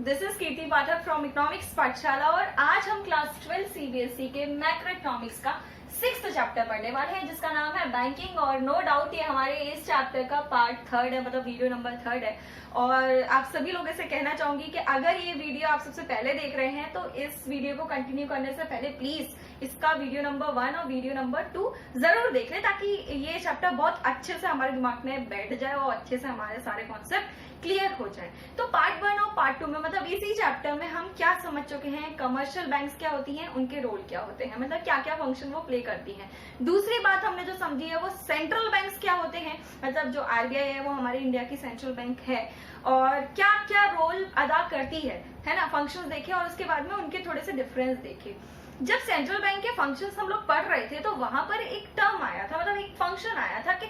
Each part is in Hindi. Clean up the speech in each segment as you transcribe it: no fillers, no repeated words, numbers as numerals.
This is Kirti Pathak from economics पाठशाला और आज हम क्लास 12 सीबीएसई के मैक्रो इकोनॉमिक्स का 6th चैप्टर पढ़ने वाले हैं जिसका नाम है बैंकिंग। और नो डाउट ये हमारे इस चैप्टर का पार्ट 3 है, मतलब वीडियो नंबर 3 है। और आप सभी लोगों से कहना चाहूंगी कि अगर ये वीडियो आप सबसे पहले देख रहे हैं तो इस वीडियो को कंटिन्यू करने से पहले प्लीज इसका वीडियो नंबर 1 और वीडियो नंबर 2 जरूर देख लें ताकि ये चैप्टर बहुत अच्छे से हमारे दिमाग में बैठ जाए और अच्छे से हमारे सारे कॉन्सेप्ट क्लियर हो जाए। तो पार्ट 1 और पार्ट 2 में मतलब इसी चैप्टर में हम क्या समझ चुके हैं, कमर्शियल बैंक्स क्या होती हैं, उनके रोल क्या होते हैं, मतलब क्या क्या फंक्शन वो प्ले करती हैं। दूसरी बात हमने जो समझी है वो सेंट्रल बैंक्स क्या होते हैं, मतलब जो आरबीआई है वो हमारे इंडिया की सेंट्रल बैंक है और क्या क्या रोल अदा करती है ना, फंक्शंस देखे और उसके बाद में उनके थोड़े से डिफरेंस देखे। जब सेंट्रल बैंक के फंक्शंस हम लोग पढ़ रहे थे तो वहां पर एक टर्म आया था, मतलब एक फंक्शन आया था कि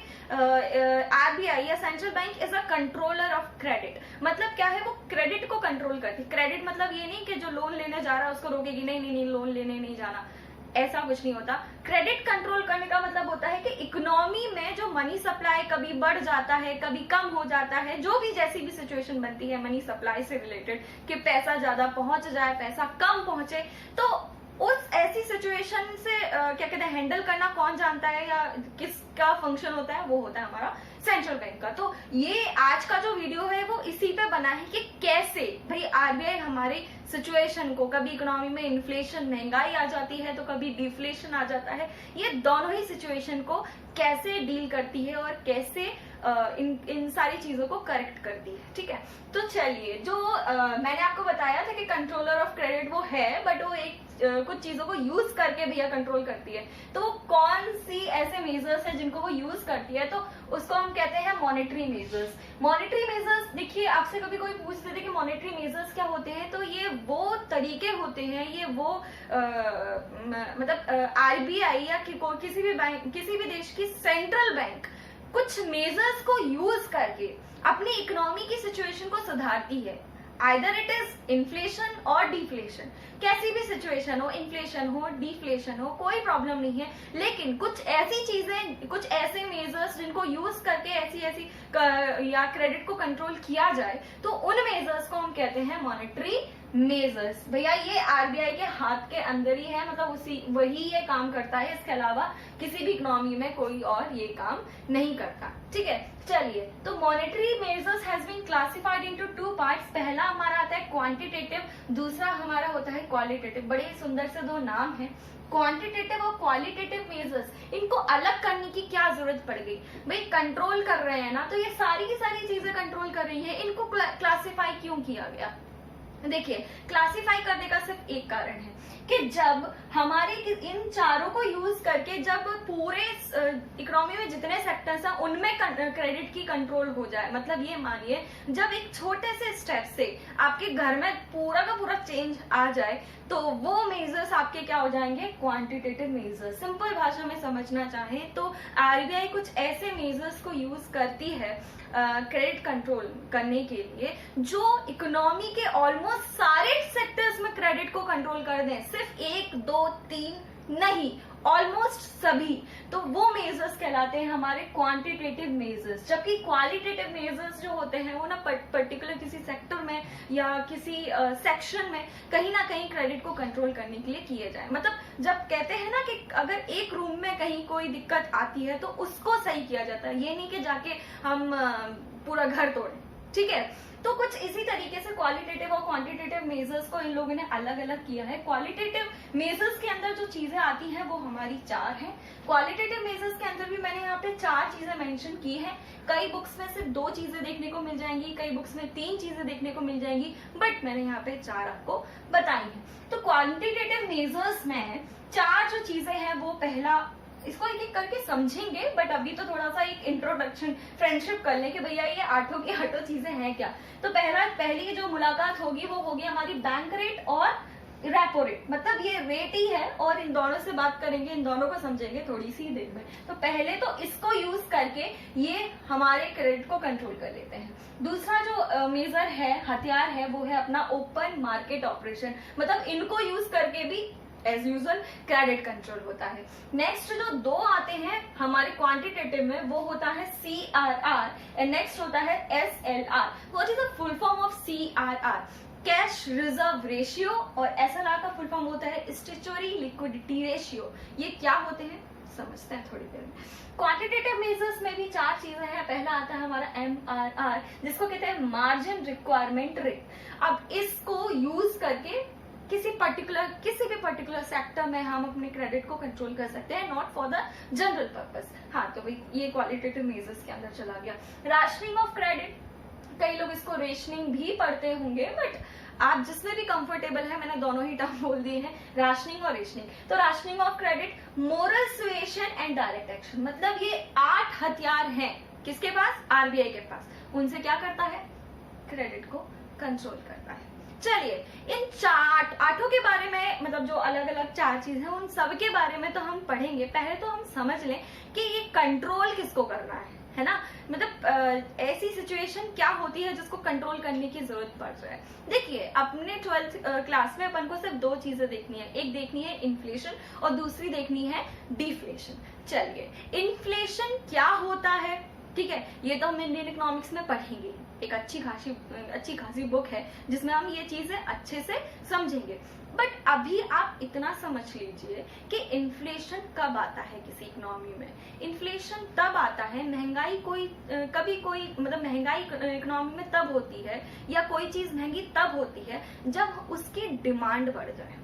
आरबीआई या central bank is a controller of credit. मतलब क्या है, वो क्रेडिट को कंट्रोल करती। क्रेडिट मतलब ये नहीं कि जो लोन लेने जा रहा है उसको रोकेगी, नहीं नहीं नहीं लोन लेने नहीं जाना, ऐसा कुछ नहीं होता। क्रेडिट कंट्रोल करने का मतलब होता है कि इकोनॉमी में जो मनी सप्लाई कभी बढ़ जाता है कभी कम हो जाता है, जो भी जैसी भी सिचुएशन बनती है मनी सप्लाई से रिलेटेड कि पैसा ज्यादा पहुंच जाए पैसा कम पहुंचे, तो उस ऐसी सिचुएशन से क्या कहते हैं हैंडल करना कौन जानता है या किसका फंक्शन होता है, वो होता है हमारा सेंट्रल बैंक का। तो ये आज का जो वीडियो है वो इसी पे बना है कि कैसे भाई आरबीआई हमारे सिचुएशन को, कभी इकोनॉमी में इन्फ्लेशन महंगाई आ जाती है तो कभी डिफ्लेशन आ जाता है, ये दोनों ही सिचुएशन को कैसे डील करती है और कैसे इन सारी चीजों को करेक्ट करती है। ठीक है, तो चलिए जो मैंने आपको बताया था कि कंट्रोलर ऑफ क्रेडिट वो है, बट वो एक कुछ चीजों को यूज करके भैया कंट्रोल करती है। तो वो कौन सी ऐसे मेजर्स है जिनको वो यूज करती है, तो उसको हम कहते हैं मॉनेटरी मेजर्स। मॉनेटरी मेजर्स देखिए, आपसे कभी कोई पूछते थे कि मॉनेटरी मेजर्स क्या होते हैं, तो ये वो तरीके होते हैं, ये वो मतलब आरबीआई या किसी भी बैंक, किसी भी देश की सेंट्रल बैंक कुछ मेजर्स को यूज करके अपनी इकोनॉमी की सिचुएशन को सुधारती है। आइदर इट इज इन्फ्लेशन और डिफ्लेशन, कैसी भी सिचुएशन हो, इन्फ्लेशन हो डिफ्लेशन हो, कोई प्रॉब्लम नहीं है, लेकिन कुछ ऐसी चीजें, कुछ ऐसे मेजर्स जिनको यूज करके ऐसी या क्रेडिट को कंट्रोल किया जाए, तो उन मेजर्स को हम कहते हैं मॉनेटरी मेजर्स। भैया ये आरबीआई के हाथ के अंदर ही है, मतलब वही ये काम करता है, इसके अलावा किसी भी इकोनॉमी में कोई और ये काम नहीं करता। ठीक है, चलिए तो monetary measures has been classified into 2 parts. पहला हमारा आता है क्वांटिटेटिव, दूसरा हमारा होता है क्वालिटेटिव। बड़े सुंदर से 2 नाम है, क्वांटिटेटिव और क्वालिटेटिव मेजर्स। इनको अलग करने की क्या जरूरत पड़ गई, भाई कंट्रोल कर रहे हैं ना, तो ये सारी की सारी चीजें कंट्रोल कर रही है, इनको क्लासिफाई क्यों किया गया। देखिए, क्लासिफाई करने का सिर्फ एक कारण है कि जब हमारे इन चारों को यूज करके जब पूरे इकोनॉमी में जितने सेक्टर्स हैं उनमें क्रेडिट की कंट्रोल हो जाए, मतलब ये मानिए जब एक छोटे से स्टेप से आपके घर में पूरा का पूरा चेंज आ जाए तो वो मेजर्स आपके क्या हो जाएंगे, क्वांटिटेटिव मेजर्स। सिंपल भाषा में समझना चाहें तो आरबीआई कुछ ऐसे मेजर्स को यूज करती है क्रेडिट कंट्रोल करने के लिए जो इकोनॉमी के ऑलमोस्ट सारे सेक्टर्स में क्रेडिट को कंट्रोल कर दें, सिर्फ 1 2 3 नहीं, ऑलमोस्ट सभी। तो वो मेजर्स कहलाते हैं हमारे क्वांटिटेटिव मेजर्स। जबकि क्वालिटेटिव मेजर्स जो होते हैं वो ना पर्टिकुलर किसी सेक्टर में या किसी सेक्शन में कहीं ना कहीं क्रेडिट को कंट्रोल करने के लिए किए जाए। मतलब जब कहते हैं ना कि अगर एक रूम में कहीं कोई दिक्कत आती है तो उसको सही किया जाता है, ये नहीं कि जाके हम पूरा घर तोड़ें। ठीक है, तो कुछ इसी तरीके से क्वालिटेटिव और क्वांटिटेटिव मेजर्स को इन लोगों ने अलग अलग किया है। क्वालिटेटिव मेजर्स के अंदर जो चीजें आती हैं वो हमारी 4 हैं। क्वालिटेटिव मेजर्स के अंदर भी मैंने यहाँ पे 4 चीजें मेंशन की हैं। कई बुक्स में सिर्फ 2 चीजें देखने को मिल जाएंगी, कई बुक्स में 3 चीजें देखने को मिल जाएंगी, बट मैंने यहाँ पे 4 आपको बताई हैं। तो क्वांटिटेटिव मेजर्स में 4 जो चीजें हैं वो, पहला इसको एक एक करके समझेंगे, बट अभी तो थोड़ा सा एक इंट्रोडक्शन फ्रेंडशिप कर लें कि भैया ये 8 की 8 चीजें हैं क्या। तो पहली जो मुलाकात होगी वो होगी हमारी बैंक रेट और रेपो रेट, मतलब ये रेट ही है और इन दोनों से बात करेंगे, इन दोनों को समझेंगे थोड़ी सी देर में। तो पहले तो इसको यूज करके ये हमारे क्रेडिट को कंट्रोल कर लेते हैं। दूसरा जो मेजर है, हथियार है, वो है अपना ओपन मार्केट ऑपरेशन, मतलब इनको यूज करके भी एज यूजुअल क्रेडिट कंट्रोल होता है। नेक्स्ट जो 2 आते हैं हमारे क्वांटिटेटिव में वो होता है CRR एंड नेक्स्ट होता है SLR। What is the full form of CRR? Cash reserve ratio और एसएलआर का फुल फॉर्म होता है स्टैट्यूटरी लिक्विडिटी रेशियो। ये क्या होते हैं समझते हैं थोड़ी देर में। क्वांटिटेटिव मेजर्स में भी 4 चीजें हैं। पहला आता है हमारा MRR, जिसको कहते हैं मार्जिन रिक्वायरमेंट रेट। अब इसको यूज करके किसी भी पर्टिकुलर सेक्टर में हम अपने क्रेडिट को कंट्रोल कर सकते हैं, not for the general purpose. हाँ, तो भाई ये क्वालिटेटिव मेजर्स के अंदर चला गया। राशनिंग ऑफ क्रेडिट, कई लोग इसको रेशनिंग भी पढ़ते होंगे, बट आप जिसमें भी कंफर्टेबल है, मैंने दोनों ही टर्म बोल दिए हैं, राशनिंग और रेशनिंग। तो rationing of credit, moral suasion and direct action, मतलब ये 8 हथियार हैं किसके पास, आरबीआई के पास। उनसे क्या करता है, क्रेडिट को कंट्रोल करता है। चलिए इन 8 के बारे में, मतलब जो अलग अलग 4 चीज है उन सब के बारे में तो हम पढ़ेंगे। पहले तो हम समझ लें कि ये कंट्रोल किसको करना है ना। मतलब ऐसी सिचुएशन क्या होती है जिसको कंट्रोल करने की जरूरत पड़ रहा है। देखिए अपने 12th क्लास में अपन को सिर्फ 2 चीजें देखनी है, एक देखनी है इन्फ्लेशन और दूसरी देखनी है डिफ्लेशन। चलिए इन्फ्लेशन क्या होता है, ठीक है, ये तो हम इंडियन इकोनॉमिक्स में पढ़ेंगे। एक अच्छी खासी बुक है जिसमें हम ये चीजें अच्छे से समझेंगे। बट अभी आप इतना समझ लीजिए कि इन्फ्लेशन कब आता है किसी इकोनॉमी में। इन्फ्लेशन तब आता है, महंगाई महंगाई इकोनॉमी में तब होती है, या कोई चीज महंगी तब होती है जब उसकी डिमांड बढ़ जाए।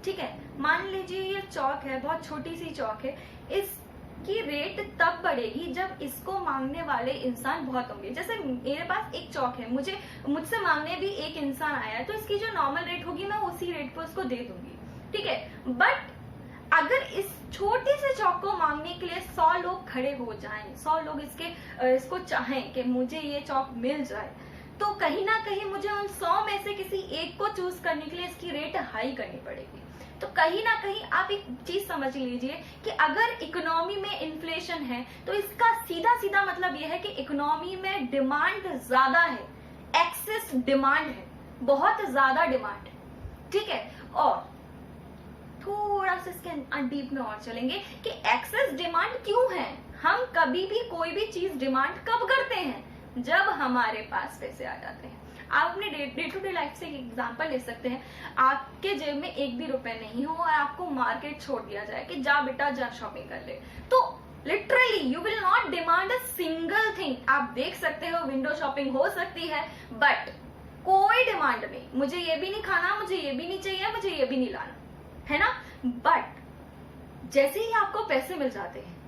ठीक है, मान लीजिए ये चौक है, बहुत छोटी सी चौक है, इसकी रेट तब बढ़ेगी जब इसको मांगने वाले इंसान बहुत होंगे। जैसे मेरे पास एक चौक है, मुझसे मांगने भी एक इंसान आया है, तो इसकी जो नॉर्मल रेट होगी मैं उसी रेट पर उसको दे दूंगी, ठीक है। बट अगर इस छोटे से चौक को मांगने के लिए 100 लोग खड़े हो जाएं, 100 लोग इसको चाहें कि मुझे ये चौक मिल जाए, तो कहीं ना कहीं मुझे उन 100 में से किसी एक को चूज करने के लिए इसकी रेट हाई करनी पड़ेगी। तो कहीं ना कहीं आप एक चीज समझ लीजिए कि अगर इकोनॉमी में इन्फ्लेशन है तो इसका सीधा सीधा मतलब यह है कि इकोनॉमी में डिमांड ज्यादा है, एक्सेस डिमांड है, बहुत ज्यादा डिमांड है, ठीक है। और थोड़ा सा इसके डीप में और चलेंगे कि एक्सेस डिमांड क्यों है। हम कभी भी कोई भी चीज डिमांड कब करते हैं, जब हमारे पास पैसे आ जाते हैं। आप अपने डे टू डे लाइफ से एक एग्जांपल ले सकते हैं। आपके जेब में 1 भी रुपए नहीं हो और आपको मार्केट छोड़ दिया जाए कि जा बेटा जा शॉपिंग कर ले, तो literally you will not demand a single thing. आप देख सकते हो विंडो शॉपिंग हो सकती है, बट कोई डिमांड नहीं, मुझे ये भी नहीं खाना, मुझे ये भी नहीं चाहिए, मुझे ये भी नहीं लाना, है ना। बट जैसे ही आपको पैसे मिल जाते हैं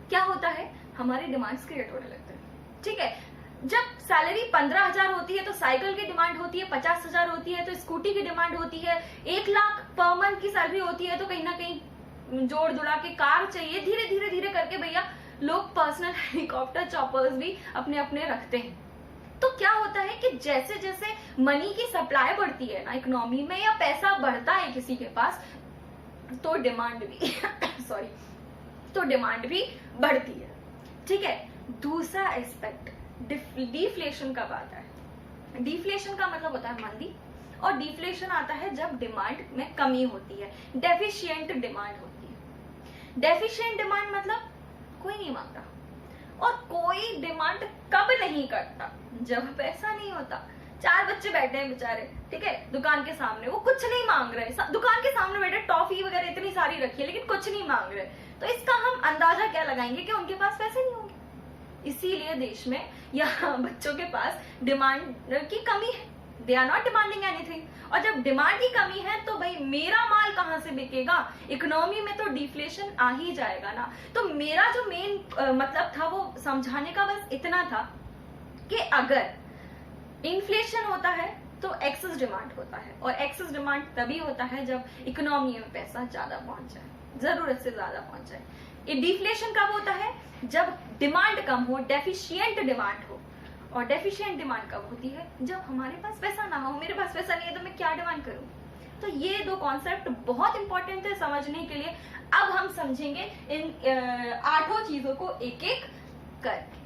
क्या होता है, हमारे डिमांड्स क्रिएट होने लगते हैं, ठीक है। जब सैलरी 15,000 होती है तो साइकिल की डिमांड होती है, 50,000 होती है तो स्कूटी की डिमांड होती है, 1 लाख पर मंथ की सैलरी होती है तो कहीं ना कहीं जोड़ जुड़ा के कार चाहिए। धीरे धीरे करके भैया लोग पर्सनल हेलीकॉप्टर चॉपर्स भी अपने अपने रखते हैं। तो क्या होता है कि जैसे जैसे मनी की सप्लाई बढ़ती है ना इकोनॉमी में, या पैसा बढ़ता है किसी के पास, तो डिमांड भी सॉरी तो डिमांड भी बढ़ती है, ठीक है। दूसरा एस्पेक्ट डिफ्लेशन कब आता है। डिफ्लेशन का मतलब होता है मंदी, और डिफ्लेशन आता है जब डिमांड में कमी होती है, डेफिशिएंट डिमांड होती है। डेफिशिएंट डिमांड मतलब कोई नहीं मांगता, और कोई डिमांड कब नहीं करता, जब पैसा नहीं होता। 4 बच्चे बैठे हैं बेचारे, ठीक है, दुकान के सामने, वो कुछ नहीं मांग रहे, दुकान के सामने बैठे, टॉफी वगैरह इतनी सारी रखी है लेकिन कुछ नहीं मांग रहे, तो इसका हम अंदाजा क्या लगाएंगे कि उनके पास पैसे नहीं होंगे। इसीलिए देश में या बच्चों के पास डिमांड की कमी है, they are not demanding anything. और जब डिमांड की कमी है तो भाई मेरा माल कहाँ से बिकेगा, इकोनॉमी में तो डिफ्लेशन आ ही जाएगा ना। तो मेरा जो मेन मतलब था वो समझाने का बस इतना था कि अगर इन्फ्लेशन होता है तो एक्सेस डिमांड होता है, और एक्सेस डिमांड तभी होता है जब इकोनॉमी में पैसा ज्यादा पहुंच जाए, जरूरत से ज्यादा पहुंच जाए। डिफ्लेशन कब होता है, जब डिमांड कम हो, डेफिशिएंट डिमांड हो। और डेफिशिएंट डिमांड कब होती है, जब हमारे पास पैसा ना हो। मेरे पास पैसा नहीं है तो मैं क्या डिमांड करूं। तो ये 2 कॉन्सेप्ट बहुत इंपॉर्टेंट है समझने के लिए। अब हम समझेंगे इन 8 चीजों को एक एक करके।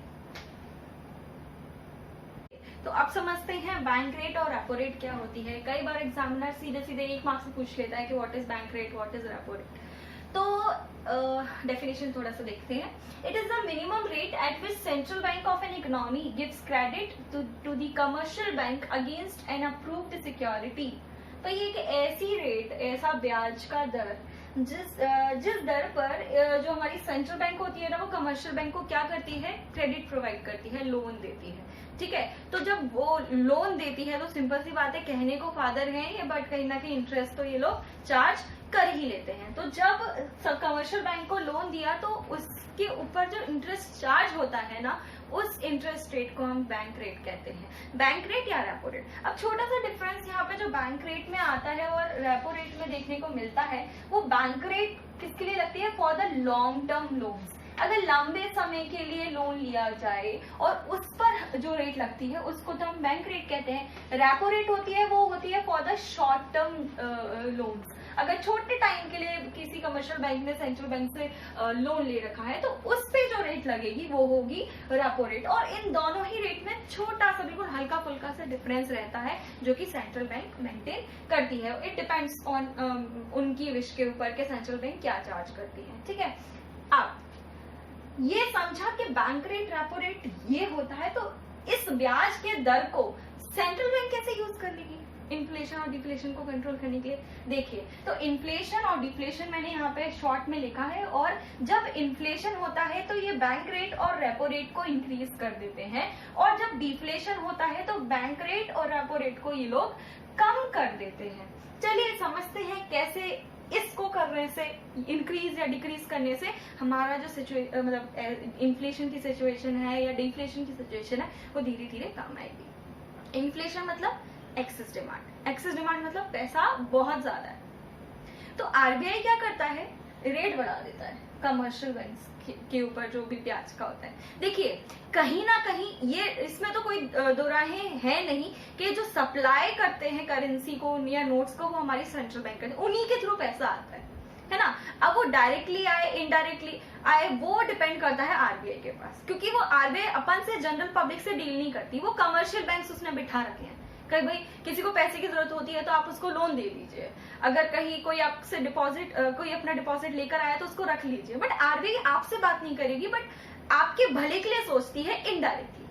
तो अब समझते हैं बैंक रेट और रेपो रेट क्या होती है। कई बार एग्जामिनर सीधे सीधे 1 मार्क्स से पूछ लेता है कि what is bank rate, what is repo rate. तो डेफिनेशन थोड़ा सा देखते हैं। It is the minimum rate at which central bank of an economy gives credit to the commercial bank against an approved security. तो ये एक ऐसी रेट, ऐसा ब्याज का दर जिस दर पर जो हमारी सेंट्रल बैंक होती है ना, वो कमर्शियल बैंक को क्या करती है, क्रेडिट प्रोवाइड करती है, लोन देती है। ठीक है, तो जब वो लोन देती है तो सिंपल सी बात है, कहने को फादर हैं ये, बट कहीं ना कहीं इंटरेस्ट तो ये लोग चार्ज कर ही लेते हैं। तो जब कमर्शियल बैंक को लोन दिया तो उसके ऊपर जो इंटरेस्ट चार्ज होता है ना, उस इंटरेस्ट रेट को हम बैंक रेट कहते हैं, बैंक रेट या रेपो रेट। अब छोटा सा डिफरेंस यहाँ पे जो बैंक रेट में आता है और रेपो रेट में देखने को मिलता है, वो बैंक रेट किसके लिए लगती है, for the long term loans. अगर लंबे समय के लिए लोन लिया जाए और उस पर जो रेट लगती है उसको तो हम बैंक रेट कहते हैं। रेपो रेट होती है, वो होती है for the short term loans. अगर छोटे टाइम के लिए किसी कमर्शियल बैंक ने सेंट्रल बैंक से लोन ले रखा है तो उस पे जो रेट लगेगी वो होगी रेपो रेट। और इन दोनों ही रेट में छोटा सा बिल्कुल हल्का फुल्का सा डिफरेंस रहता है जो कि सेंट्रल बैंक मेंटेन करती है। इट डिपेंड्स ऑन उनकी विश के ऊपर के सेंट्रल बैंक क्या चार्ज करती है। ठीक है, अब ये समझा कि बैंक रेट रेपो रेट ये होता है, तो इस ब्याज के दर को सेंट्रल बैंक कैसे यूज कर लेगी इन्फ्लेशन और डिफ्लेशन को कंट्रोल करने के लिए। देखिए, तो इन्फ्लेशन और डिफ्लेशन मैंने यहाँ पे शॉर्ट में लिखा है, और जब इन्फ्लेशन होता है तो ये बैंक रेट और रेपो रेट को इंक्रीज कर देते हैं, और जब डिफ्लेशन होता है तो बैंक रेट और रेपो रेट को ये लोग कम कर देते हैं। चलिए समझते हैं कैसे इसको करने से, इंक्रीज या डिक्रीज करने से हमारा जो मतलब इन्फ्लेशन की सिचुएशन है या डिफ्लेशन की सिचुएशन है वो धीरे धीरे कम आएगी। इन्फ्लेशन मतलब एक्सेस डिमांड, एक्सेस डिमांड मतलब पैसा बहुत ज्यादा है, तो आरबीआई क्या करता है, रेट बढ़ा देता है कमर्शियल बैंक्स के ऊपर जो भी ब्याज का होता है। देखिए, कहीं ना कहीं ये, इसमें तो कोई दो राहें है नहीं कि जो सप्लाई करते हैं करेंसी को या नोट्स को, वो हमारी सेंट्रल बैंक करते हैं, उन्हीं के थ्रू पैसा आता है ना। अब वो डायरेक्टली आए इनडायरेक्टली आए वो डिपेंड करता है आरबीआई के पास, क्योंकि वो आरबीआई अपन से जनरल पब्लिक से डील नहीं करती, वो कमर्शियल बैंक उसने बिठा रखे हैं। कहीं भाई किसी को पैसे की जरूरत होती है तो आप उसको लोन दे दीजिए, अगर कहीं कोई आपसे डिपॉजिट कोई अपना डिपॉजिट लेकर आया तो उसको रख लीजिए, बट आरबीआई आपसे बात नहीं करेगी, बट आपके भले के लिए सोचती है इनडायरेक्टली।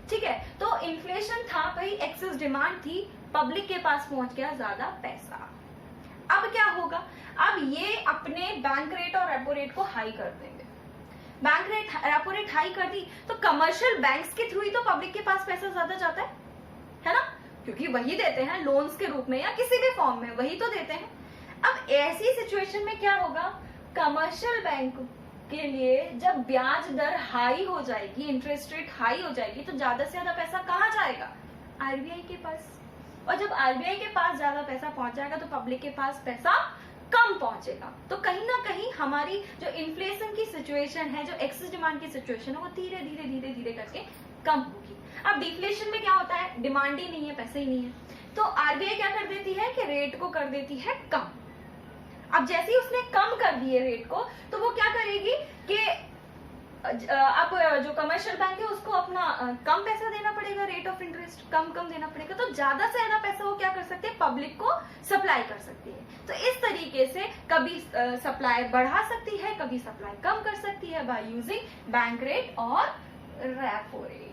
ठीक है, तो इन्फ्लेशन था भाई, एक्सेस डिमांड थी, पब्लिक के पास पहुंच गया ज्यादा पैसा। अब क्या होगा, अब ये अपने बैंक रेट और रेपो रेट को हाई कर देंगे। Bank rate repo rate high कर दी तो कमर्शियल बैंक्स के थ्रू ही तो पब्लिक के पास पैसा ज्यादा जाता है ना, क्योंकि वही देते हैं लोन्स के रूप में या किसी भी फॉर्म में, वही तो देते हैं। अब ऐसी सिचुएशन में क्या होगा, कमर्शियल बैंक के लिए जब ब्याज दर हाई हो जाएगी, इंटरेस्ट रेट हाई हो जाएगी, तो ज्यादा से ज्यादा पैसा कहाँ जाएगा, आरबीआई के पास। और जब आरबीआई के पास ज्यादा पैसा पहुंच जाएगा तो पब्लिक के पास पैसा कम पहुंचेगा। तो कहीं ना कहीं हमारी जो इन्फ्लेशन की सिचुएशन है, जो एक्सेस डिमांड की सिचुएशन है, वो धीरे धीरे धीरे धीरे करके कम होगी। अब डिफ्लेशन में क्या होता है, डिमांड ही नहीं है, पैसा ही नहीं है, तो आरबीआई क्या कर देती है कि रेट को कर देती है कम। अब जैसे ही उसने कम कर दिए रेट को, तो वो क्या करेगी कि अब जो कमर्शियल बैंक है उसको अपना कम पैसा देना पड़ेगा, रेट ऑफ इंटरेस्ट कम देना पड़ेगा, तो ज्यादा से ज्यादा पैसा वो क्या कर सकते हैं, पब्लिक को सप्लाई कर सकती है। तो इस तरीके से कभी सप्लाई बढ़ा सकती है, कभी सप्लाई कम कर सकती है बाय यूजिंग बैंक रेट और रेपो रेट।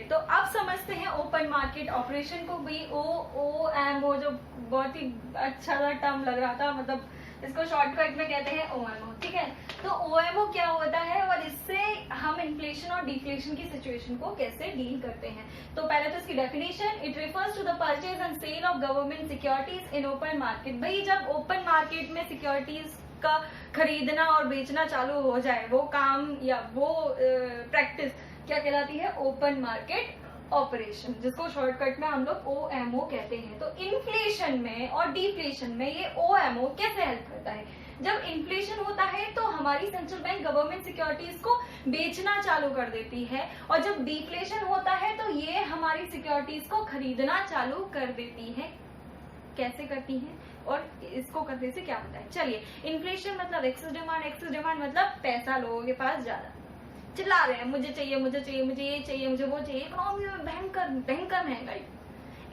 तो अब समझते हैं ओपन मार्केट ऑपरेशन को भी। ओ जो बहुत ही अच्छा सा टर्म लग रहा था, मतलब इसको शॉर्टकट में कहते हैं ओएमओ। ठीक है, तो ओएमओ क्या होता है और इससे हम इन्फ्लेशन और डिफ्लेशन की सिचुएशन को कैसे डील करते हैं। तो पहले तो इसकी definition, it refers to the purchase and sale of government securities in open market. भाई जब ओपन मार्केट में सिक्योरिटीज का खरीदना और बेचना चालू हो जाए, वो काम या वो प्रैक्टिस क्या कहलाती है, ओपन मार्केट ऑपरेशन, जिसको शॉर्टकट में हम लोग ओएमओ कहते हैं। तो इन्फ्लेशन में और डिफ्लेशन में ये ओएमओ कैसे हेल्प करता है। जब इन्फ्लेशन होता है तो हमारी सेंट्रल बैंक गवर्नमेंट सिक्योरिटीज को बेचना चालू कर देती है, और जब डिफ्लेशन होता है तो ये हमारी सिक्योरिटीज को खरीदना चालू कर देती है। कैसे करती हैं और इसको करने से क्या होता है। चलिए, इन्फ्लेशन मतलब एक्सेस डिमांड मतलब पैसा लोगों के पास ज्यादा, चिल्ला रहे हैं मुझे चाहिए, मुझे चाहिए, मुझे ये चाहिए, मुझे वो चाहिए, इकोनॉमी में भयंकर महंगाई।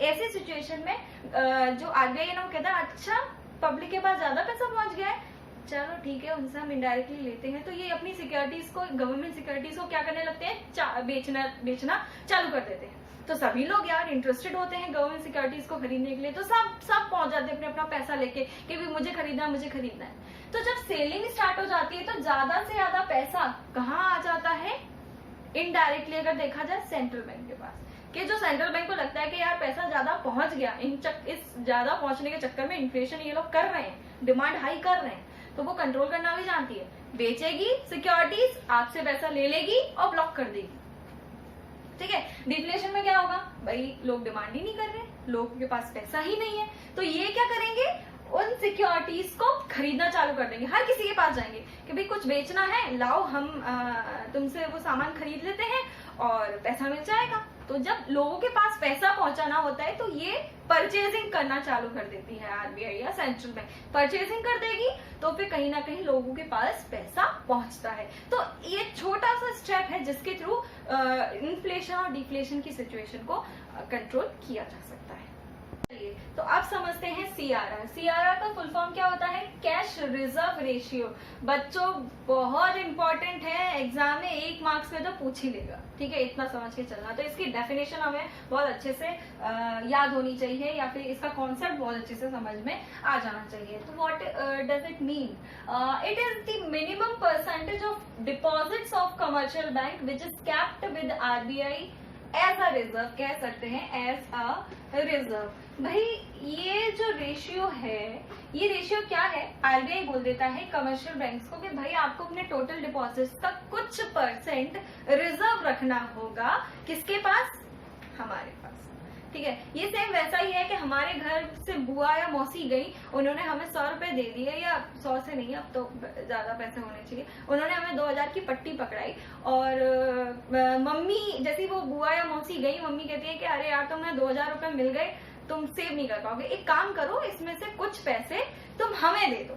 ऐसी सिचुएशन में जो आरबीआई है ना, वो कहता है अच्छा पब्लिक के पास ज्यादा पैसा पहुंच गया है, चलो ठीक है, उनसे हम इनडायरेक्टली लेते हैं, तो ये अपनी सिक्योरिटीज को, गवर्नमेंट सिक्योरिटीज को क्या करने लगते हैं, बेचना चालू कर देते हैं। तो सभी लोग यार इंटरेस्टेड होते हैं गवर्नमेंट सिक्योरिटीज को खरीदने के लिए, तो सब पहुंच जाते हैं अपने अपना पैसा लेके कि भी मुझे खरीदना है। तो जब सेलिंग स्टार्ट हो जाती है तो ज्यादा से ज्यादा पैसा कहाँ आ जाता है, इनडायरेक्टली अगर देखा जाए सेंट्रल बैंक के पास, कि जो सेंट्रल बैंक को लगता है कि यार पैसा ज्यादा पहुंच गया, इस ज्यादा पहुंचने के चक्कर में इन्फ्लेशन ये लोग कर रहे हैं, डिमांड हाई कर रहे हैं, तो वो कंट्रोल करना भी जानती है, बेचेगी सिक्योरिटीज, आपसे पैसा ले लेगी और ब्लॉक कर देगी। ठीक है, डिफ्लेशन में क्या होगा, भाई लोग डिमांड ही नहीं कर रहे, लोगों के पास पैसा ही नहीं है, तो ये क्या करेंगे, उन सिक्योरिटीज को खरीदना चालू कर देंगे, हर किसी के पास जाएंगे कि भाई कुछ बेचना है, लाओ हम तुमसे वो सामान खरीद लेते हैं और पैसा मिल जाएगा। तो जब लोगों के पास पैसा पहुंचाना होता है तो ये परचेजिंग करना चालू कर देती है आरबीआई या सेंट्रल बैंक, परचेजिंग कर देगी तो फिर कहीं ना कहीं लोगों के पास पैसा पहुंचता है। तो ये छोटा सा स्टेप है जिसके थ्रू इन्फ्लेशन और डिफ्लेशन की सिचुएशन को कंट्रोल किया जा सकता है। तो अब समझते हैं सीआरआर। सीआरआर का फुल फॉर्म क्या होता है, कैश रिजर्व रेशियो। बच्चों बहुत इंपॉर्टेंट है, एग्जाम में 1 मार्क्स में तो पूछ ही लेगा, ठीक है, इतना समझ के चलना। तो इसकी डेफिनेशन हमें बहुत अच्छे से याद होनी चाहिए, या फिर इसका कॉन्सेप्ट बहुत अच्छे से समझ में आ जाना चाहिए। तो what does it mean, it is the minimum percentage of deposits of commercial bank which is kept with RBI as a reserve, कह सकते हैं एज अ रिजर्व। भाई ये जो रेशियो है, ये रेशियो क्या है, आरबीआई बोल देता है कमर्शियल बैंक्स को कि भाई आपको अपने टोटल डिपॉजिट्स का कुछ परसेंट रिजर्व रखना होगा, किसके पास, हमारे पास। ठीक है, ये सेम वैसा ही है कि हमारे घर से बुआ या मौसी गई, उन्होंने हमें 100 रुपए दे दिए, या 100 से नहीं, अब तो ज्यादा पैसे होने चाहिए, उन्होंने हमें 2000 की पट्टी पकड़ाई, और मम्मी जैसी वो बुआ या मौसी गई, मम्मी कहती है कि अरे यार तुम्हें 2000 रुपए मिल गए, तुम सेव नहीं कर पाओगे, एक काम करो इसमें से कुछ पैसे तुम हमें दे दो,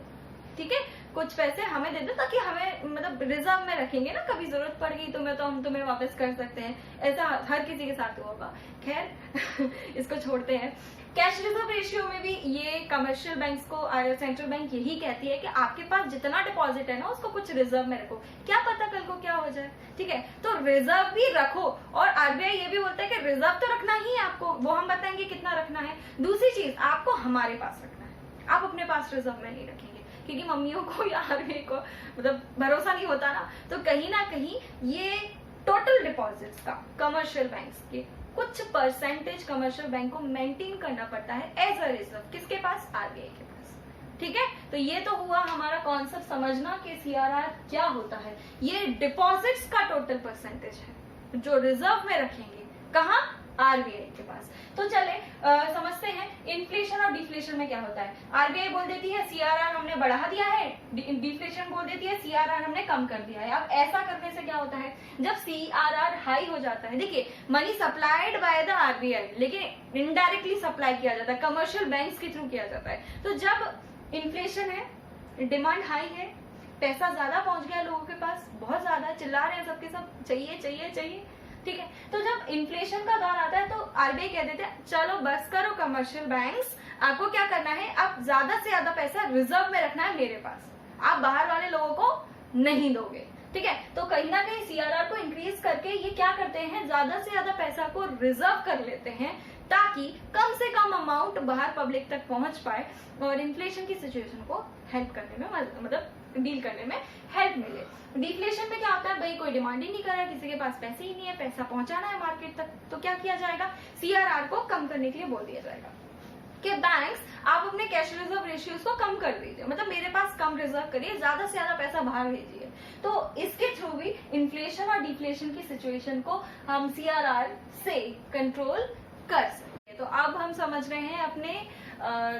ठीक है, कुछ पैसे हमें दे दो ताकि हमें मतलब रिजर्व में रखेंगे ना, कभी जरूरत पड़ गई तुम्हें तो हम तुम्हें वापस कर सकते हैं। ऐसा हर किसी के साथ हुआ होगा, खैर इसको छोड़ते हैं। कैश रिजर्व रेशियो में भी ये कमर्शियल बैंक्स को सेंट्रल बैंक यही कहती है कि आपके पास जितना डिपॉजिट है ना उसको कुछ रिजर्व में रखो, क्या पता कल को क्या हो जाए। ठीक है, तो रिजर्व भी रखो, और आरबीआई ये भी बोलता है कि रिजर्व तो रखना ही है आपको, वो हम बताएंगे कितना रखना है। दूसरी चीज, आपको हमारे पास रखना है, आप अपने पास रिजर्व में नहीं रखेंगे, क्योंकि मम्मियों को या आरबीआई को मतलब भरोसा नहीं होता ना, तो कहीं ना कहीं ये टोटल डिपॉजिट्स का कमर्शियल बैंक्स के कुछ परसेंटेज कमर्शियल बैंक को मेंटेन करना पड़ता है एज अ रिजर्व, किसके पास, आरबीआई के पास। ठीक है, तो ये तो हुआ हमारा कॉन्सेप्ट समझना कि सीआरआर क्या होता है। ये डिपॉजिट्स का टोटल परसेंटेज है जो रिजर्व में रखेंगे, कहाँ, आरबीआई के पास। तो चले समझते हैं इन्फ्लेशन और डिफ्लेशन में क्या होता है। आरबीआई बोल देती है सीआरआर हमने बढ़ा दिया है, डिफ्लेशन बोल देती है सीआरआर हमने कम कर दिया है। अब ऐसा करने से क्या होता है, जब सीआरआर हाई हो जाता है, देखिए money supplied by the RBI, लेकिन इनडायरेक्टली सप्लाई किया जाता है, कमर्शियल बैंक्स के थ्रू किया जाता है। तो जब इन्फ्लेशन है, डिमांड हाई है, पैसा ज्यादा पहुंच गया लोगों के पास, बहुत ज्यादा चिल्ला रहे हैं सबके सब, चाहिए चाहिए चाहिए। ठीक है, तो जब इन्फ्लेशन का दौर आता है तो आरबीआई कह देते हैं चलो बस करो कमर्शियल बैंक्स, आपको क्या करना है, अब ज्यादा से ज्यादा पैसा रिजर्व में रखना है मेरे पास, आप बाहर वाले लोगों को नहीं दोगे। ठीक है, तो कहीं ना कहीं सीआरआर को इंक्रीज करके ये क्या करते हैं, ज्यादा से ज्यादा पैसा को रिजर्व कर लेते हैं ताकि कम से कम अमाउंट बाहर पब्लिक तक पहुंच पाए और इन्फ्लेशन की सिचुएशन को हेल्प करने में, मतलब डील करने में हेल्प मिले। डिफ्लेशन में क्या होता है, भाई कोई डिमांड ही नहीं कर रहा, किसी के पास पैसे ही नहीं है, पैसा पहुंचाना है मार्केट तक, तो क्या किया जाएगा, सीआरआर को कम करने के लिए बोल दिया जाएगा कि बैंक्स आप अपने कैश रिजर्व रेशियोज को कम कर दीजिए, मतलब मेरे पास कम रिजर्व करिए, ज्यादा से ज्यादा पैसा बाहर भेजिए। तो इसके थ्रू भी इन्फ्लेशन और डिफ्लेशन की सिचुएशन को हम सीआरआर से कंट्रोल कर सकते हैं। तो अब हम समझ रहे हैं अपने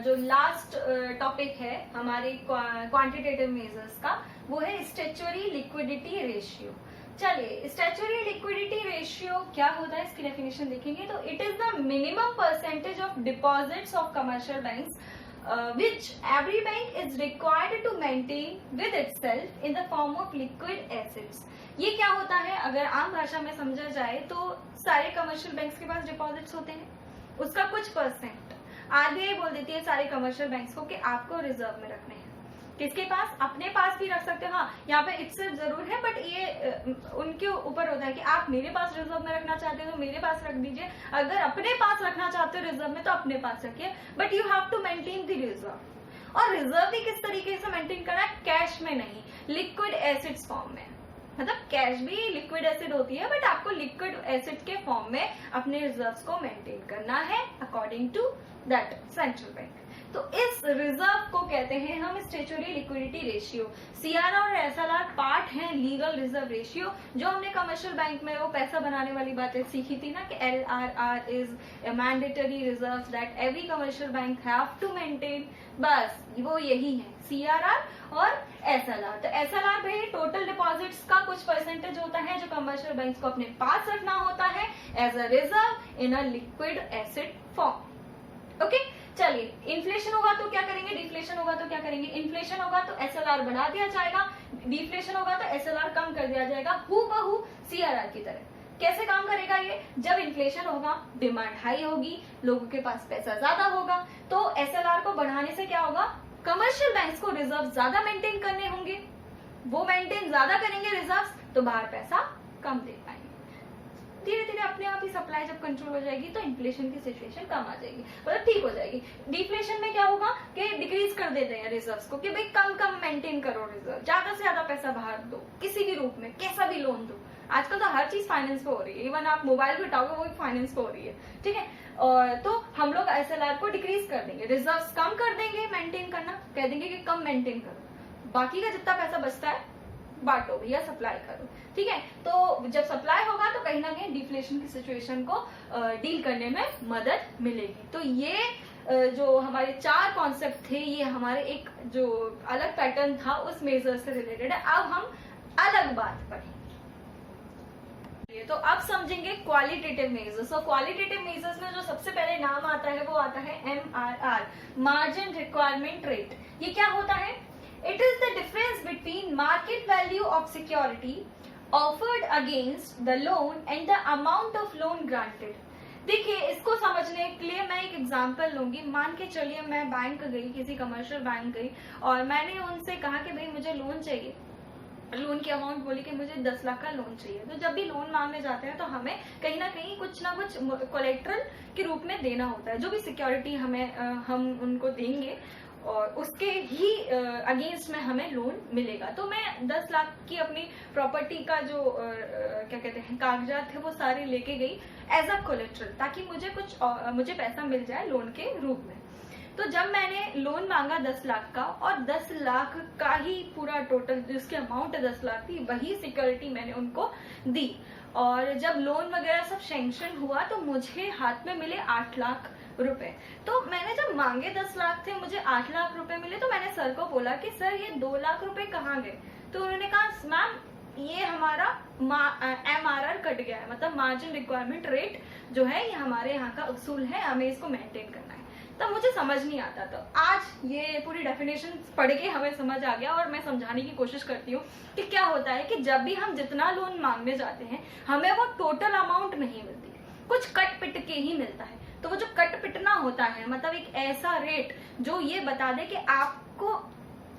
जो लास्ट टॉपिक है हमारे क्वांटिटेटिव मेजर्स का, वो है स्टैट्यूटरी लिक्विडिटी रेशियो। चलिए, स्टैट्यूटरी लिक्विडिटी रेशियो क्या होता है, इसकी डेफिनेशन देखेंगे तो it is the minimum percentage of deposits of commercial banks which every bank is required to maintain with itself in the form of liquid assets। ये क्या होता है, अगर आम भाषा में समझा जाए तो सारे कमर्शियल बैंक्स के पास डिपॉजिट्स होते हैं, उसका कुछ परसेंट आरबीआई बोल देती है सारे कमर्शियल बैंक्स को कि आपको रिजर्व में रखने हैं। किसके पास? अपने पास भी रख सकते हो। हाँ, यहाँ पे इट्स जरूर है, बट ये उनके ऊपर होता है कि आप मेरे पास रिजर्व में रखना चाहते हो तो मेरे पास रख दीजिए, अगर अपने पास रखना चाहते हो रिजर्व में तो अपने पास रखिए, but you have to maintain the reserve. और रिजर्व भी किस तरीके से मेंटेन करना है? कैश में नहीं, लिक्विड एसिड्स फॉर्म में। मतलब कैश भी लिक्विड एसिड होती है, बट आपको लिक्विड एसिड के फॉर्म में अपने रिजर्व्स को मेंटेन करना है according to that central bank. तो इस रिजर्व को कहते हैं हम स्टैट्यूटरी लिक्विडिटी रेशियो। सीआरआर और एसएलआर पार्ट हैं लीगल रिजर्व रेशियो, जो हमने कमर्शियल बैंक में वो पैसा बनाने वाली बातें सीखी थी ना कि LRR is mandatory reserve that every commercial bank have to maintain. बस वो यही है सीआरआर और एसएलआर। तो एसएलआर भाई टोटल डिपॉजिट्स का कुछ परसेंटेज होता है जो कमर्शियल बैंक्स को अपने पास रखना होता है as a reserve in a liquid asset form. Okay, चलिए इन्फ्लेशन होगा तो क्या करेंगे, डिफ्लेशन होगा तो क्या करेंगे। इन्फ्लेशन होगा तो एसएलआर बढ़ा दिया जाएगा, डिफ्लेशन होगा तो एसएलआर कम कर दिया जाएगा, हूबहू सीआरआर की तरह। कैसे काम करेगा ये? जब इन्फ्लेशन होगा, डिमांड हाई होगी, लोगों के पास पैसा ज्यादा होगा, तो एसएलआर को बढ़ाने से क्या होगा? कमर्शियल बैंक्स को रिजर्व ज्यादा मेंटेन करने होंगे, वो मेंटेन ज्यादा करेंगे रिजर्व्स, तो बाहर पैसा कम दे पाएंगे। धीरे धीरे अपने आप ही सप्लाई जब कंट्रोल हो जाएगी तो इन्फ्लेशन की सिचुएशन कम आ जाएगी, मतलब ठीक हो जाएगी। डिफ्लेशन में क्या होगा कि डिक्रीज कर देते हैं रिजर्व्स को कि भाई कम कम मेंटेन करो रिजर्व, ज्यादा से ज्यादा पैसा बाहर दो, किसी भी रूप में कैसा भी लोन दो। आजकल तो हर चीज फाइनेंस पे हो रही है, इवन आप मोबाइल भी उठाओगे वो भी फाइनेंस पे हो रही है, ठीक है। और तो हम लोग एसएलआर को डिक्रीज कर देंगे, रिजर्व्स कम कर देंगे, मेंटेन करना कह देंगे कि कम मेंटेन करो, बाकी का जितना पैसा बचता है बांटो भैया, सप्लाई करो, ठीक है। तो जब सप्लाई होगा तो कहीं ना कहीं डिफ्लेशन की सिचुएशन को डील करने में मदद मिलेगी। तो ये जो हमारे 4 कॉन्सेप्ट थे, ये हमारे एक जो अलग पैटर्न था उस मेजर से रिलेटेड है। अब हम अलग बात पढ़ेंगे, तो अब समझेंगे क्वालिटेटिव मेजर्स। तो क्वालिटेटिव मेजर्स में जो सबसे पहले नाम आता है वो आता है MRR, मार्जिन रिक्वायरमेंट रेट। ये क्या होता है? It is the difference between market value of security offered against the loan and the amount of loan granted. देखिए, इसको समझने के लिए मैं एक एग्जांपल लूंगी। मान के चलिए मैं बैंक गई, किसी कमर्शियल बैंक गई और मैंने उनसे कहा कि भाई मुझे लोन चाहिए। लोन की अमाउंट बोली कि मुझे 10 लाख का लोन चाहिए। तो जब भी लोन मांगने जाते हैं तो हमें कहीं ना कुछ कोलेट्रल के रूप में देना होता है, जो भी सिक्योरिटी हम उनको देंगे और उसके ही अगेंस्ट में हमें लोन मिलेगा। तो मैं 10 लाख की अपनी प्रॉपर्टी का जो क्या कहते हैं कागजात थे वो सारे लेके गई एज अ कोलेट्रल, ताकि मुझे पैसा मिल जाए लोन के रूप में। तो जब मैंने लोन मांगा 10 लाख का और 10 लाख का ही पूरा टोटल जिसकी अमाउंट 10 लाख थी वही सिक्योरिटी मैंने उनको दी, और जब लोन वगैरह सब सैंक्शन हुआ तो मुझे हाथ में मिले 8 लाख रुपए। तो मैंने जब मांगे 10 लाख थे, मुझे 8 लाख रुपए मिले, तो मैंने सर को बोला कि सर ये 2 लाख रुपए कहाँ गए? तो उन्होंने कहा मैम ये हमारा MRR कट गया है, मतलब मार्जिन रिक्वायरमेंट रेट जो है ये हमारे यहाँ का उसूल है, हमें इसको मेंटेन करना है। तब मुझे समझ नहीं आता, तो आज ये पूरी डेफिनेशन पढ़ के हमें समझ आ गया और मैं समझाने की कोशिश करती हूँ कि क्या होता है कि जब भी हम जितना लोन मांगने जाते हैं हमें वो टोटल अमाउंट नहीं मिलती, कुछ कट पिट के ही मिलता है। तो वो जो कट पिटना होता है मतलब एक ऐसा रेट जो ये बता दे कि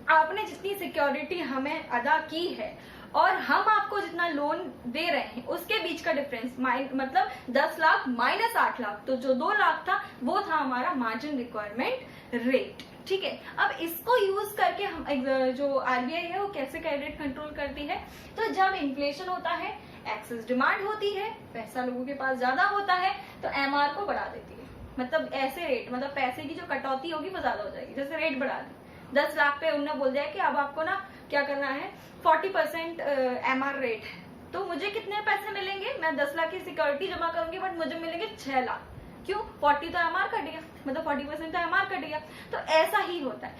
आपने जितनी सिक्योरिटी हमें अदा की है और हम आपको जितना लोन दे रहे हैं उसके बीच का डिफरेंस, मतलब 10 लाख माइनस 8 लाख, तो जो 2 लाख था वो था हमारा मार्जिन रिक्वायरमेंट रेट, ठीक है। अब इसको यूज करके हम जो आरबीआई है वो कैसे क्रेडिट कंट्रोल करती है? तो जब इन्फ्लेशन होता है, एक्सेस डिमांड होती है, पैसा लोगों के पास ज्यादा होता है, तो एमआर को बढ़ा देती है। मतलब ऐसे रेट, मतलब पैसे की जो कटौती होगी वो ज्यादा हो जाएगी। जैसे रेट बढ़ा दी 10 लाख पे, उन्होंने बोल दिया कि अब आपको ना क्या करना है 40% एमआर रेट है, तो मुझे कितने पैसे मिलेंगे? मैं 10 लाख की सिक्योरिटी जमा करूंगी बट मुझे मिलेंगे 6 लाख। क्यों? 40 तो एमआर कट गया, मतलब 40% तो एमआर कट गया। तो ऐसा ही होता है,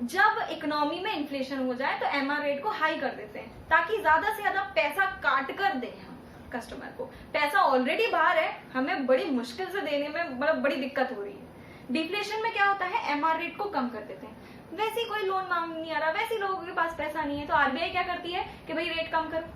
जब इकोनॉमी में इन्फ्लेशन हो जाए तो एमआर रेट को हाई कर देते हैं ताकि ज्यादा से ज्यादा पैसा काट कर दें हम कस्टमर को। पैसा ऑलरेडी बाहर है, हमें बड़ी मुश्किल से देने में मतलब बड़ी दिक्कत हो रही है। डिफ्लेशन में क्या होता है? एमआर रेट को कम कर देते हैं। वैसे कोई लोन मांग नहीं आ रहा, वैसे लोगों के पास पैसा नहीं है, तो आरबीआई क्या करती है कि भाई रेट कम करो।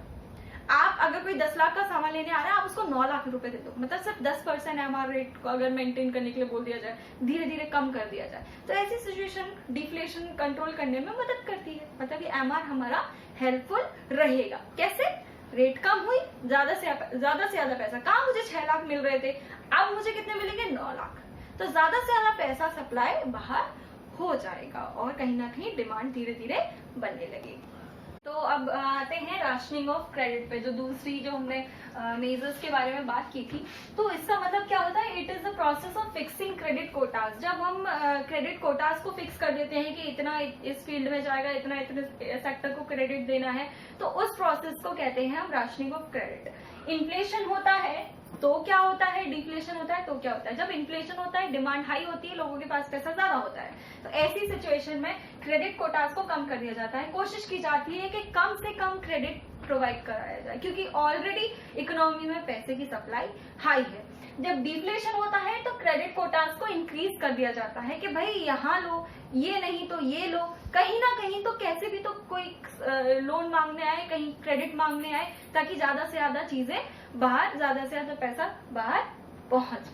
आप अगर कोई 10 लाख का सामान लेने आ रहा है, आप उसको 9 लाख रुपए दे दो, मतलब सिर्फ 10% एमआर रेट को अगर मेंटेन करने के लिए बोल दिया जाए, धीरे धीरे कम कर दिया जाए, तो ऐसी सिचुएशन डिफ्लेशन कंट्रोल करने में मदद करती है। मतलब ये एमआर हमारा हेल्पफुल रहेगा। कैसे? रेट कम हुई, ज्यादा से ज्यादा पैसा, कहाँ मुझे 6 लाख मिल रहे थे, अब मुझे कितने मिलेंगे? 9 लाख। तो ज्यादा से ज्यादा पैसा सप्लाई बाहर हो जाएगा और कहीं ना कहीं डिमांड धीरे धीरे बनने लगेगी। तो अब आते हैं राशनिंग ऑफ क्रेडिट पे, जो दूसरी जो हमने मेजर्स के बारे में बात की थी। तो इसका मतलब क्या होता है? It is the process of fixing credit quotas. जब हम क्रेडिट कोटास को फिक्स कर देते हैं कि इतना इस फील्ड में जाएगा, इतना इतने सेक्टर को क्रेडिट देना है, तो उस प्रोसेस को कहते हैं हम राशनिंग ऑफ क्रेडिट। इन्फ्लेशन होता है तो क्या होता है, डिफ्लेशन होता है तो क्या होता है? जब इन्फ्लेशन होता है, डिमांड हाई होती है, लोगों के पास पैसा ज्यादा होता है, तो ऐसी सिचुएशन में क्रेडिट कोटास को कम कर दिया जाता है। कोशिश की जाती है कि कम से कम क्रेडिट प्रोवाइड कराया जाए, क्योंकि ऑलरेडी इकोनॉमी में पैसे की सप्लाई हाई है। जब डिफ्लेशन होता है तो क्रेडिट कोटास को इंक्रीज कर दिया जाता है कि भाई यहाँ लो, ये नहीं तो ये लो, कहीं ना कहीं तो कैसे भी तो कोई लोन मांगने आए, कहीं क्रेडिट मांगने आए, ताकि ज्यादा से ज्यादा चीजें बाहर, ज्यादा से ज्यादा पैसा बाहर पहुंच।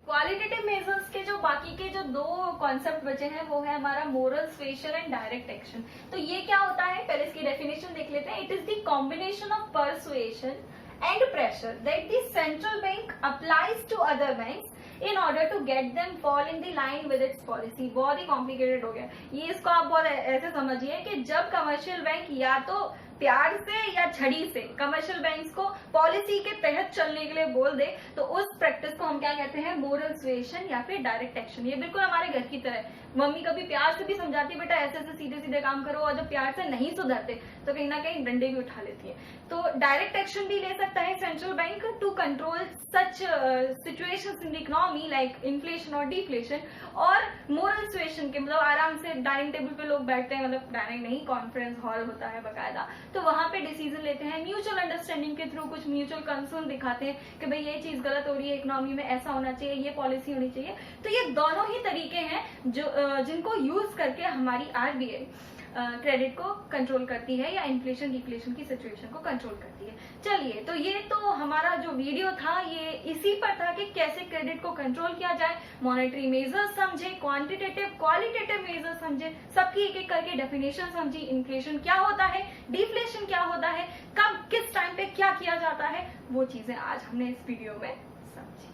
क्वालिटेटिव मेजर्स के जो बाकी के जो दो कॉन्सेप्ट बचे हैं वो है हमारा moral suasion and direct action. तो ये क्या होता है, पहले इसकी डेफिनेशन देख लेते हैं। It is the combination of persuasion and pressure that the central bank applies to other banks in order to get them fall in the line with its policy। बहुत ही कॉम्प्लिकेटेड हो गया ये, इसको आप बहुत ऐसे समझिए कि जब कमर्शियल बैंक या तो प्यार से या छड़ी से कमर्शियल बैंक्स को पॉलिसी के तहत चलने के लिए बोल दे, तो उस प्रैक्टिस को हम क्या कहते हैं? मोरल सुएशन या फिर डायरेक्ट एक्शन। ये बिल्कुल हमारे घर की तरह, मम्मी कभी प्यार से भी समझाती बेटा ऐसे ऐसे सीधे सीधे काम करो, और जब प्यार से नहीं सुधरते तो कहीं ना कहीं डंडे भी उठा लेती है। तो डायरेक्ट एक्शन भी ले सकता है central bank to control such situations in the economy like inflation और डिफ्लेशन। और मोरल सुएशन के मतलब आराम से डाइनिंग टेबल पे लोग बैठते हैं, मतलब डाइनिंग नहीं, कॉन्फ्रेंस हॉल होता है बकायदा, तो वहां पे डिसीजन लेते हैं म्यूचुअल अंडरस्टैंडिंग के थ्रू, कुछ म्यूचुअल कंसर्न दिखाते हैं कि भाई ये चीज गलत हो रही है इकोनॉमी में, ऐसा होना चाहिए, ये पॉलिसी होनी चाहिए। तो ये दोनों ही तरीके हैं जो जिनको यूज करके हमारी आरबीआई क्रेडिट को कंट्रोल करती है या इन्फ्लेशन डिफ्लेशन की सिचुएशन को कंट्रोल करती है। चलिए, तो ये तो हमारा जो वीडियो था ये इसी पर था कि कैसे क्रेडिट को कंट्रोल किया जाए। मॉनेटरी मेजर्स समझे, क्वांटिटेटिव क्वालिटेटिव मेजर्स समझे, सबकी एक एक करके डेफिनेशन समझी। इन्फ्लेशन क्या होता है, डिफ्लेशन क्या होता है, कब किस टाइम पे क्या किया जाता है, वो चीजें आज हमने इस वीडियो में समझी।